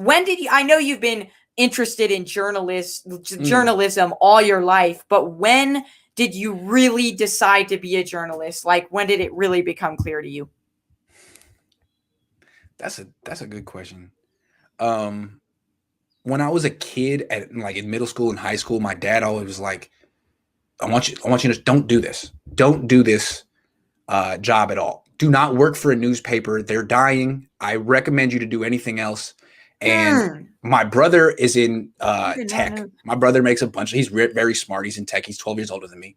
when did you, I know you've been interested in journalism all your life, but when did you really decide to be a journalist? Like, when did it really become clear to you? That's a good question. When I was a kid in middle school and high school, my dad always was like, I want you to don't do this. Don't do this job at all. Do not work for a newspaper. They're dying. I recommend you to do anything else. And my brother is in tech. My brother makes he's very smart. He's in tech. He's 12 years older than me.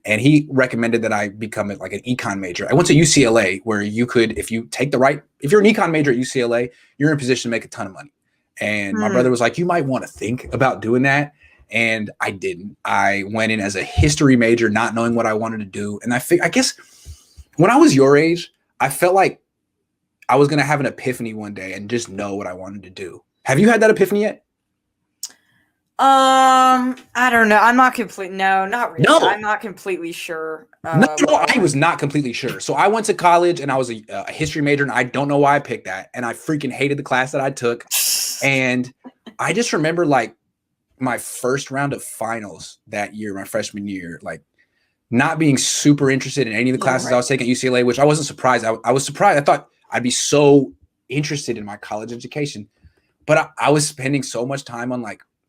And he recommended that I become an econ major. I went to UCLA where you could, if you're an econ major at UCLA, you're in a position to make a ton of money. And my brother was like, you might want to think about doing that. And I didn't. I went in as a history major, not knowing what I wanted to do. And I guess when I was your age, I felt like I was going to have an epiphany one day and just know what I wanted to do. Have you had that epiphany yet? I don't know. Not really. No. I'm not completely sure. No, I was not completely sure. So I went to college and I was a history major, and I don't know why I picked that. And I freaking hated the class that I took. And I just remember my first round of finals that year, my freshman year, not being super interested in any of the classes I was taking at UCLA, which I wasn't surprised. I was surprised. I thought I'd be so interested in my college education, but I was spending so much time on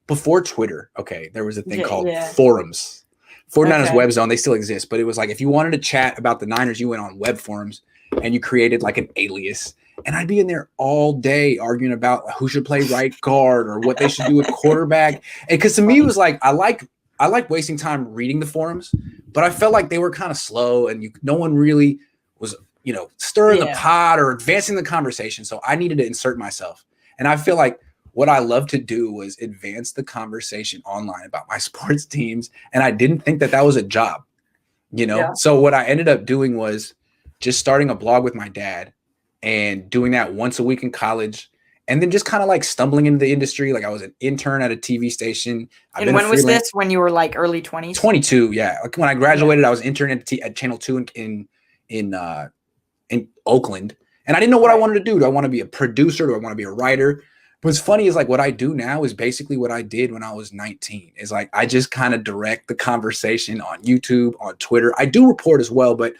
before Twitter. Okay. There was a thing called forums, 49ers Web Zone. They still exist, but it was if you wanted to chat about the Niners, you went on web forums and you created an alias. And I'd be in there all day arguing about who should play right guard or what they should do with quarterback. And because to me, it was I like wasting time reading the forums, but I felt like they were kind of slow and no one really was, stirring the pot or advancing the conversation. So I needed to insert myself. And I feel like what I loved to do was advance the conversation online about my sports teams. And I didn't think that was a job, So what I ended up doing was just starting a blog with my dad and doing that once a week in college. And then just kind of stumbling into the industry. I was an intern at a TV station. And when was this? When you were early 20s? 22, yeah. When I graduated, I was interning at Channel 2 in Oakland. And I didn't know what I wanted to do. Do I want to be a producer? Do I want to be a writer? What's funny is what I do now is basically what I did when I was 19. Is I just kind of direct the conversation on YouTube, on Twitter. I do report as well, but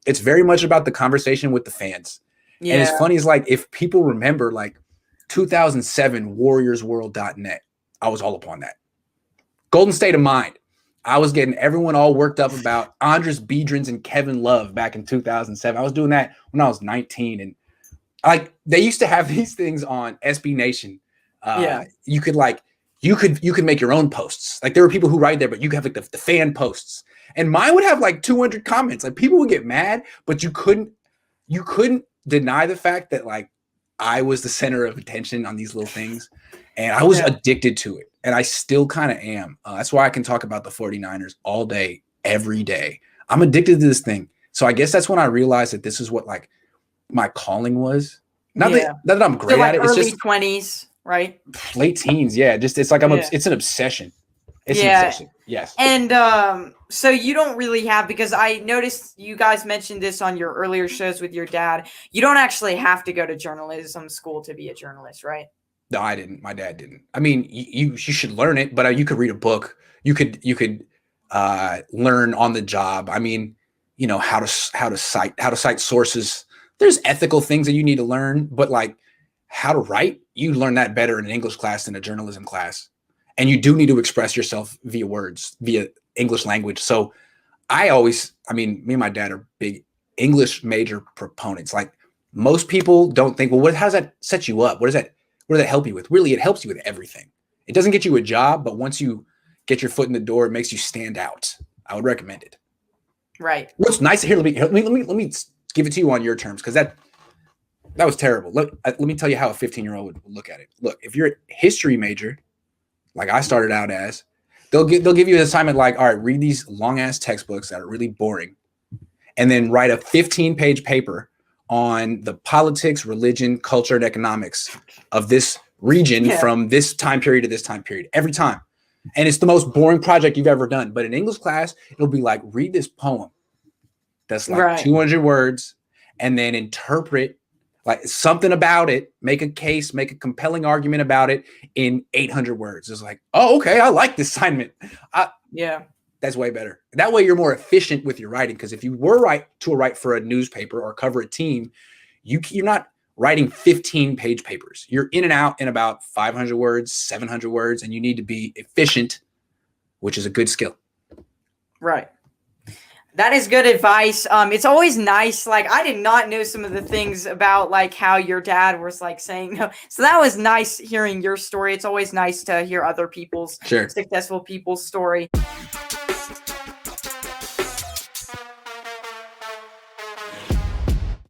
it's very much about the conversation with the fans. Yeah. And it's funny is if people remember 2007 warriorsworld.net, I was all upon that. Golden State of Mind. I was getting everyone all worked up about Andres Biedrins and Kevin Love back in 2007. I was doing that when I was 19. And they used to have these things on SB Nation. You could you could make your own posts. There were people who write there, but you could have the fan posts. And mine would have 200 comments. People would get mad, but you couldn't deny the fact that I was the center of attention on these little things, and I was addicted to it, and I still kind of am. That's why I can talk about the 49ers all day, every day. I'm addicted to this thing. So I guess that's when I realized that this is what my calling was. Not that I'm great at it. It's early just 20s, right? Late teens. Yeah. Just, it's it's an obsession. It's an obsession. Yes. And so you don't really have, because I noticed you guys mentioned this on your earlier shows with your dad, you don't actually have to go to journalism school to be a journalist, right? No, I didn't. My dad didn't. I mean, you should learn it, but you could read a book. You could learn on the job. I mean, how to cite sources. There's ethical things that you need to learn, but how to write, you learn that better in an English class than a journalism class. And you do need to express yourself via words, via English language. So me and my dad are big English major proponents. Most people don't think, well, how does that set you up? What does that help you with? Really, it helps you with everything. It doesn't get you a job, but once you get your foot in the door, it makes you stand out. I would recommend it. Right. What's nice here, let me give it to you on your terms, because that was terrible. Let me tell you how a 15-year-old would look at it. Look, if you're a history major, like I started out as, they'll give you an assignment all right, read these long ass textbooks that are really boring, and then write a 15-page paper on the politics, religion, culture, and economics of this region from this time period to this time period every time. And it's the most boring project you've ever done. But in English class, it'll be read this poem that's 200 words, and then interpret Like something about it, make a case, make a compelling argument about it in 800 words. It's like, oh, okay, I like this assignment. Yeah. That's way better. That way you're more efficient with your writing. Because if you were write for a newspaper or cover a team, you're not writing 15-page papers. You're in and out in about 500 words, 700 words, and you need to be efficient, which is a good skill. Right. That is good advice. It's always nice. Like, I did not know some of the things about like how your dad was like saying no. So that was nice hearing your story. It's always nice to hear other people's Sure. successful people's story.